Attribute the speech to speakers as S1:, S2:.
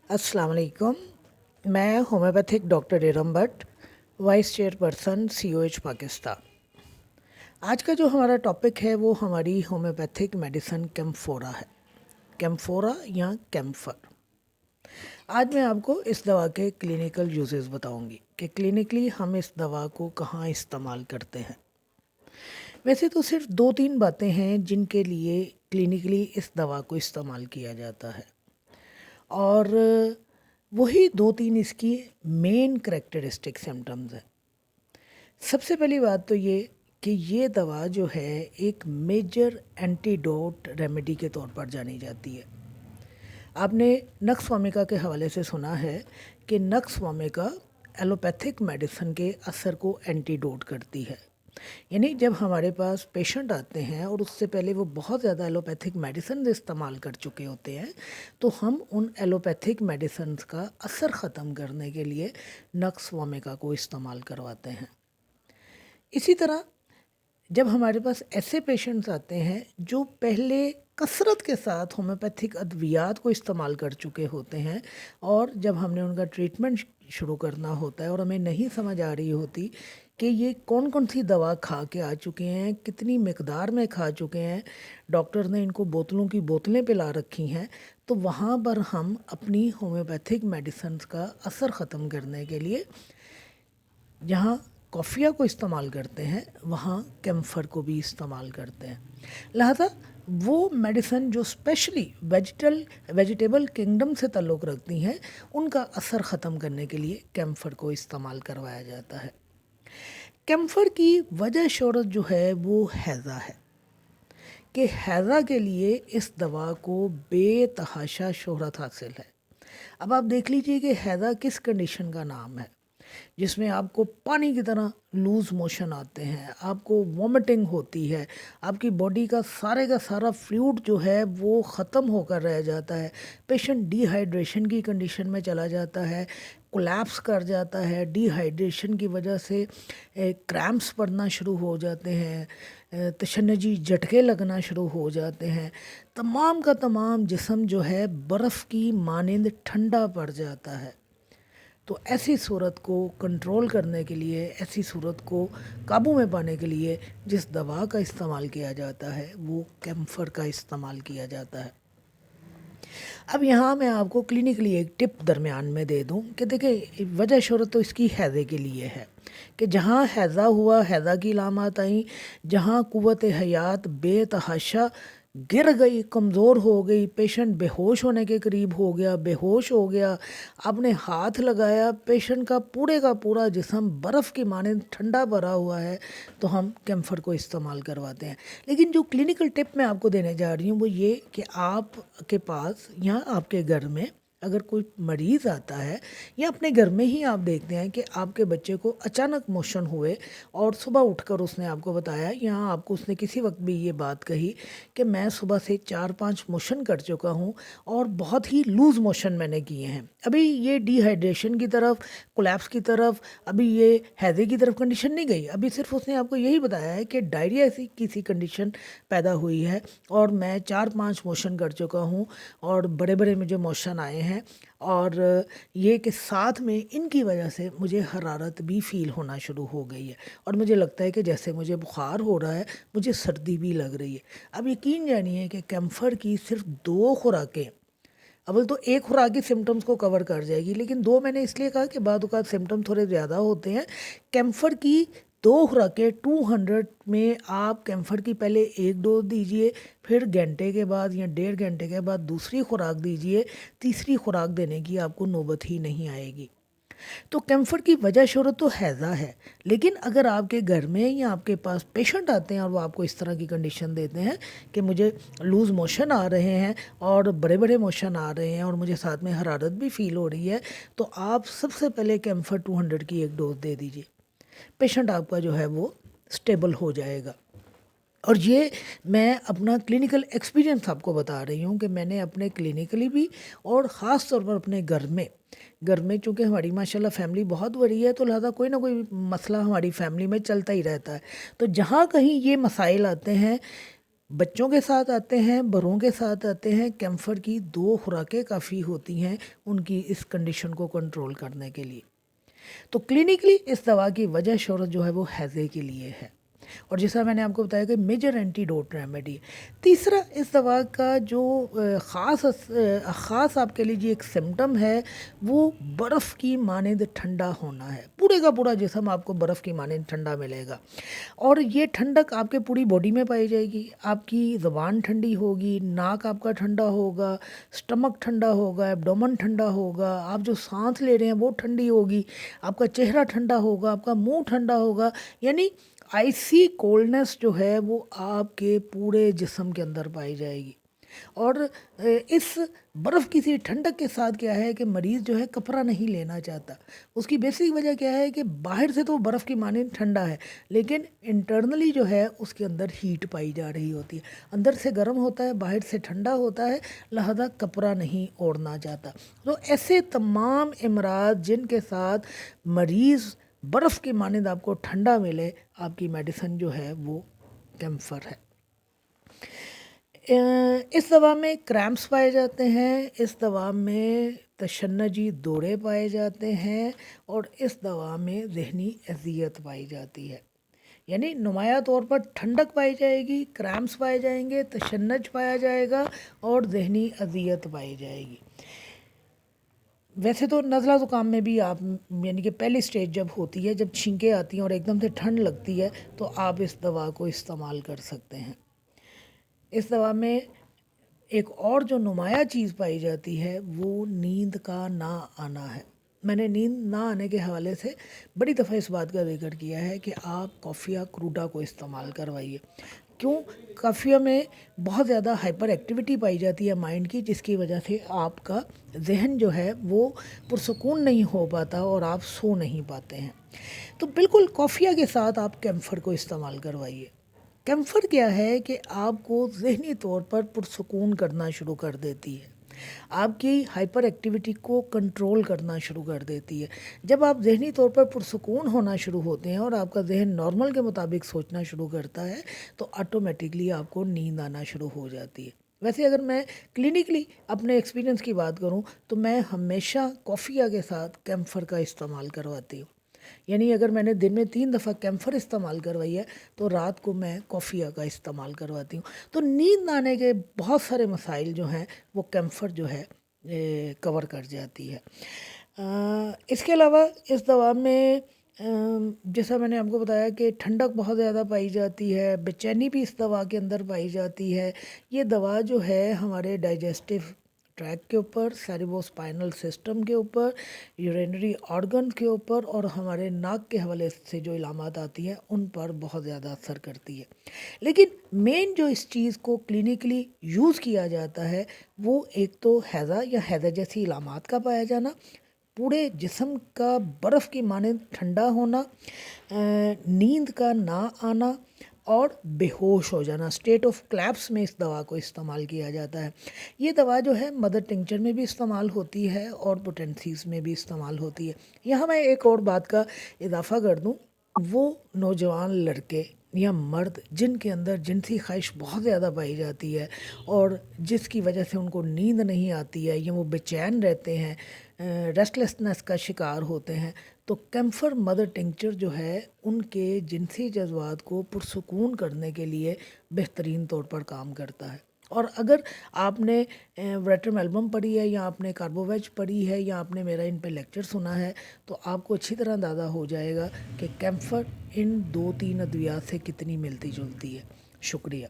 S1: अस्सलाम वालेकुम। मैं homeopathic doctor Iram Bhatt, vice chairperson COH Pakistan. आज का जो हमारा टॉपिक है वो हमारी होम्योपैथिक मेडिसिन कैम्फोरा है। कैम्फोरा या कैम्फर। आज मैं आपको इस दवा के क्लिनिकल यूजेस बताऊंगी कि क्लिनिकली हम इस दवा को कहाँ इस्तेमाल करते हैं। वैसे तो सिर्फ 2-3 बातें हैं जिनके लिए क्लिनिकली इस दवा को इस्तेमाल किया जाता है, और वही 2-3 इसकी मेन करेक्टरिस्टिक सिम्टम्स हैं। सबसे पहली बात तो ये कि ये दवा जो है एक मेजर एंटीडोट रेमेडी के तौर पर जानी जाती है। आपने नक्स वामिका के हवाले से सुना है कि नक्स वामिका एलोपैथिक मेडिसिन के असर को एंटीडोट करती है। यानी जब हमारे पास पेशेंट आते हैं और उससे पहले वो बहुत ज़्यादा एलोपैथिक मेडिसिन इस्तेमाल कर चुके होते हैं, तो हम उन एलोपैथिक मेडिसिन का असर ख़त्म करने के लिए नक्स वामिका को इस्तेमाल करवाते हैं। इसी तरह जब हमारे पास ऐसे पेशेंट्स आते हैं जो पहले कसरत के साथ होम्योपैथिक अद्वियात को इस्तेमाल कर चुके होते हैं, और जब हमने उनका ट्रीटमेंट शुरू करना होता है और हमें नहीं समझ आ रही होती कि ये कौन कौन सी दवा खा के आ चुके हैं, कितनी मिकदार में खा चुके हैं, डॉक्टर ने इनको बोतलों की बोतलें पिला रखी हैं, तो वहाँ पर हम अपनी होम्योपैथिक मेडिसिन का असर ख़त्म करने के लिए जहाँ कॉफ़िया को इस्तेमाल करते हैं वहाँ कैम्फर को भी इस्तेमाल करते हैं। लिहाजा वो मेडिसिन जो स्पेशली वेजिटेबल किंगडम से ताल्लुक़ रखती हैं, उनका असर ख़त्म करने के लिए कैम्फर को इस्तेमाल करवाया जाता है। कैम्फर की वजह शोहरत जो है वो हैज़ा है कि हैज़ा के लिए इस दवा को बेतहाशा शोहरत हासिल है। अब आप देख लीजिए कि हैज़ा किस कंडीशन का नाम है, जिसमें आपको पानी की तरह लूज़ मोशन आते हैं, आपको वॉमिटिंग होती है, आपकी बॉडी का सारा फ्लूइड जो है वो ख़त्म होकर रह जाता है, पेशेंट डिहाइड्रेशन की कंडीशन में चला जाता है, कोलैप्स कर जाता है, डिहाइड्रेशन की वजह से क्रैम्प्स पड़ना शुरू हो जाते हैं, तशन्नुजी झटके लगना शुरू हो जाते हैं, तमाम का तमाम जिस्म जो है बर्फ़ की मानिंद ठंडा पड़ जाता है। तो ऐसी सूरत को कंट्रोल करने के लिए, ऐसी सूरत को काबू में पाने के लिए जिस दवा का इस्तेमाल किया जाता है वो कैम्फर का इस्तेमाल किया जाता है। अब यहाँ मैं आपको क्लिनिकली एक टिप दरमियान में दे दूँ कि देखिए, वजह शोहरत तो इसकी हैज़े के लिए है कि जहाँ हैज़ा हुआ, हैज़ा की इलामात आई, जहाँ कुव्वत हयात बेतहाशा गिर गई, कमज़ोर हो गई, पेशेंट बेहोश होने के करीब हो गया, बेहोश हो गया, आपने हाथ लगाया, पेशेंट का पूरा जिस्म बर्फ़ की मानिंद ठंडा भरा हुआ है, तो हम कैम्फर को इस्तेमाल करवाते हैं। लेकिन जो क्लिनिकल टिप मैं आपको देने जा रही हूँ वो ये कि आपके पास या आपके घर में अगर कोई मरीज़ आता है, या अपने घर में ही आप देखते हैं कि आपके बच्चे को अचानक मोशन हुए और सुबह उठकर उसने आपको बताया, या आपको उसने किसी वक्त भी ये बात कही कि मैं सुबह से 4-5 मोशन कर चुका हूँ और बहुत ही लूज़ मोशन मैंने किए हैं, अभी ये डिहाइड्रेशन की तरफ, कोलैप्स की तरफ, अभी ये हैज़े की तरफ कंडीशन नहीं गई, अभी सिर्फ उसने आपको यही बताया है कि डायरिया ऐसी किसी कंडीशन पैदा हुई है और मैं 4-5 मोशन कर चुका हूँ और बड़े बड़े मुझे मोशन आए हैं, और ये कि साथ में इनकी वजह से मुझे हरारत भी फ़ील होना शुरू हो गई है और मुझे लगता है कि जैसे मुझे बुखार हो रहा है, मुझे सर्दी भी लग रही है। अब यकीन जानिए कि कैम्फर की सिर्फ 2 खुराकें, अव्वल तो एक खुराक ही सिम्टम्स को कवर कर जाएगी, लेकिन 2 मैंने इसलिए कहा कि बाद औक़ात सिम्टम थोड़े ज़्यादा होते हैं। कैम्फर की 2 खुराकें 200 में आप कैम्फर की पहले 1 डोज़ दीजिए, फिर घंटे के बाद या 1.5 घंटे के बाद दूसरी खुराक दीजिए, तीसरी खुराक देने की आपको नौबत ही नहीं आएगी। तो कैम्फर की वजह शोहरत तो हैज़ा है, लेकिन अगर आपके घर में या आपके पास पेशेंट आते हैं और वो आपको इस तरह की कंडीशन देते हैं कि मुझे लूज़ मोशन आ रहे हैं और बड़े बड़े मोशन आ रहे हैं और मुझे साथ में हरारत भी फ़ील हो रही है, तो आप सबसे पहले कैम्फर 200 की 1 डोज़ दे दीजिए। पेशेंट आपका जो है वो स्टेबल हो जाएगा। और ये मैं अपना क्लिनिकल एक्सपीरियंस आपको बता रही हूँ कि मैंने अपने क्लिनिकली भी और ख़ास तौर पर अपने घर में चूँकि हमारी माशाल्लाह फैमिली बहुत बड़ी है, तो लिहाजा कोई ना कोई मसला हमारी फैमिली में चलता ही रहता है। तो जहाँ कहीं ये मसाइल आते हैं, बच्चों के साथ आते हैं, बड़ों के साथ आते हैं। कैम्फर की 2 खुराकें काफ़ी होती हैं उनकी इस कंडीशन को कंट्रोल करने के लिए। तो क्लिनिकली इस दवा की वजह शोहरत जो है वो हैज़े के लिए है, और जैसा मैंने आपको बताया कि मेजर एंटीडोट रेमेडी है। तीसरा, इस दवा का जो ख़ास आप कह लीजिए एक सिम्टम है, वो बर्फ़ की मानंद ठंडा होना है। पूरे का पूरा जिस्म आपको बर्फ़ की मानंद ठंडा मिलेगा, और ये ठंडक आपके पूरी बॉडी में पाई जाएगी। आपकी ज़ुबान ठंडी होगी, नाक आपका ठंडा होगा, स्टमक ठंडा होगा, एब्डोमेन ठंडा होगा, आप जो सांस ले रहे हैं वो ठंडी होगी, आपका चेहरा ठंडा होगा, आपका मुंह ठंडा होगा। यानी आइसी कोल्डनेस जो है वो आपके पूरे जिस्म के अंदर पाई जाएगी। और इस बर्फ़ की सी ठंडक के साथ क्या है कि मरीज़ जो है कपड़ा नहीं लेना चाहता। उसकी बेसिक वजह क्या है कि बाहर से तो बर्फ़ की मानंद ठंडा है, लेकिन इंटरनली जो है उसके अंदर हीट पाई जा रही होती है। अंदर से गर्म होता है, बाहर से ठंडा होता है, लिहाजा कपड़ा नहीं ओढ़ना चाहता। तो ऐसे तमाम अमराज जिनके साथ मरीज़ बर्फ़ की मानंद आपको ठंडा मिले, आपकी मेडिसिन जो है वो कैम्फर है। इस दवा में क्रैम्प्स पाए जाते हैं, इस दवा में तशन्नुजी दौरे पाए जाते हैं, और इस दवा में ज़हनी अज़ियत पाई जाती है। यानी नुमाया तौर पर ठंडक पाई जाएगी, क्रैम्प्स पाए जाएंगे, तशन्नुज पाया जाएगा, और ज़हनी अज़ियत पाई जाएगी। वैसे तो नज़ला ज़ुकाम में भी आप यानी कि पहली स्टेज जब होती है, जब छींकें आती हैं और एकदम से ठंड लगती है, तो आप इस दवा को इस्तेमाल कर सकते हैं। इस दवा में एक और जो नुमाया चीज़ पाई जाती है वो नींद का ना आना है। मैंने नींद ना आने के हवाले से बड़ी दफ़ा इस बात का जिक्र किया है कि आप कॉफ़िया क्रूडा को इस्तेमाल करवाइए। क्यों? कॉफ़िया में बहुत ज़्यादा हाइपर एक्टिविटी पाई जाती है माइंड की, जिसकी वजह से आपका जहन जो है वो पुरसुकून नहीं हो पाता और आप सो नहीं पाते हैं। तो बिल्कुल कॉफ़िया के साथ आप कैम्फर को इस्तेमाल करवाइए। कैम्फर क्या है कि आपको ज़हनी तौर पर पुरसुकून करना शुरू कर देती है, आपकी हाइपर एक्टिविटी को कंट्रोल करना शुरू कर देती है। जब आप ज़हनी तौर पर पुरसुकून होना शुरू होते हैं और आपका जहन नॉर्मल के मुताबिक सोचना शुरू करता है, तो ऑटोमेटिकली आपको नींद आना शुरू हो जाती है। वैसे अगर मैं क्लिनिकली अपने एक्सपीरियंस की बात करूं, तो मैं हमेशा कॉफ़िया के साथ कैम्फर का इस्तेमाल करवाती हूँ। यानी अगर मैंने दिन में 3 दफ़ा कैम्फर इस्तेमाल करवाई है, तो रात को मैं कॉफ़िया का इस्तेमाल करवाती हूँ। तो नींद ना आने के बहुत सारे मसाइल जो हैं वो कैम्फर जो है कवर कर जाती है। इसके अलावा इस दवा में जैसा मैंने आपको बताया कि ठंडक बहुत ज़्यादा पाई जाती है, बेचैनी भी इस दवा के अंदर पाई जाती है। ये दवा जो है हमारे डाइजेस्टिव ट्रैक के ऊपर, सेरेब्रोस्पाइनल सिस्टम के ऊपर, यूरिनरी ऑर्गन के ऊपर और हमारे नाक के हवाले से जो इलामात आती हैं उन पर बहुत ज़्यादा असर करती है। लेकिन मेन जो इस चीज़ को क्लिनिकली यूज़ किया जाता है वो एक तो हैज़ा या हैज़ा जैसी इलामात का पाया जाना, पूरे जिस्म का बर्फ़ की मानंद ठंडा होना, नींद का ना आना और बेहोश हो जाना। स्टेट ऑफ क्लैप्स में इस दवा को इस्तेमाल किया जाता है। ये दवा जो है मदर टिंचर में भी इस्तेमाल होती है और पोटेंसीज़ में भी इस्तेमाल होती है। यहाँ मैं एक और बात का इजाफ़ा कर दूँ, वो नौजवान लड़के या मर्द जिनके अंदर जिनसी ख्वाहिश बहुत ज़्यादा पाई जाती है और जिसकी वजह से उनको नींद नहीं आती है या वो बेचैन रहते हैं, रेस्टलेसनेस का शिकार होते हैं, तो कैम्फर मदर टिंचर जो है उनके जिनसी जज्बात को पुरसुकून करने के लिए बेहतरीन तौर पर काम करता है। और अगर आपने वेटरम एल्बम पढ़ी है या आपने कार्बोवेज पढ़ी है या आपने मेरा इन पे लेक्चर सुना है, तो आपको अच्छी तरह अंदाज़ा हो जाएगा कि कैम्फर इन 2-3 अद्वियात से कितनी मिलती जुलती है। शुक्रिया।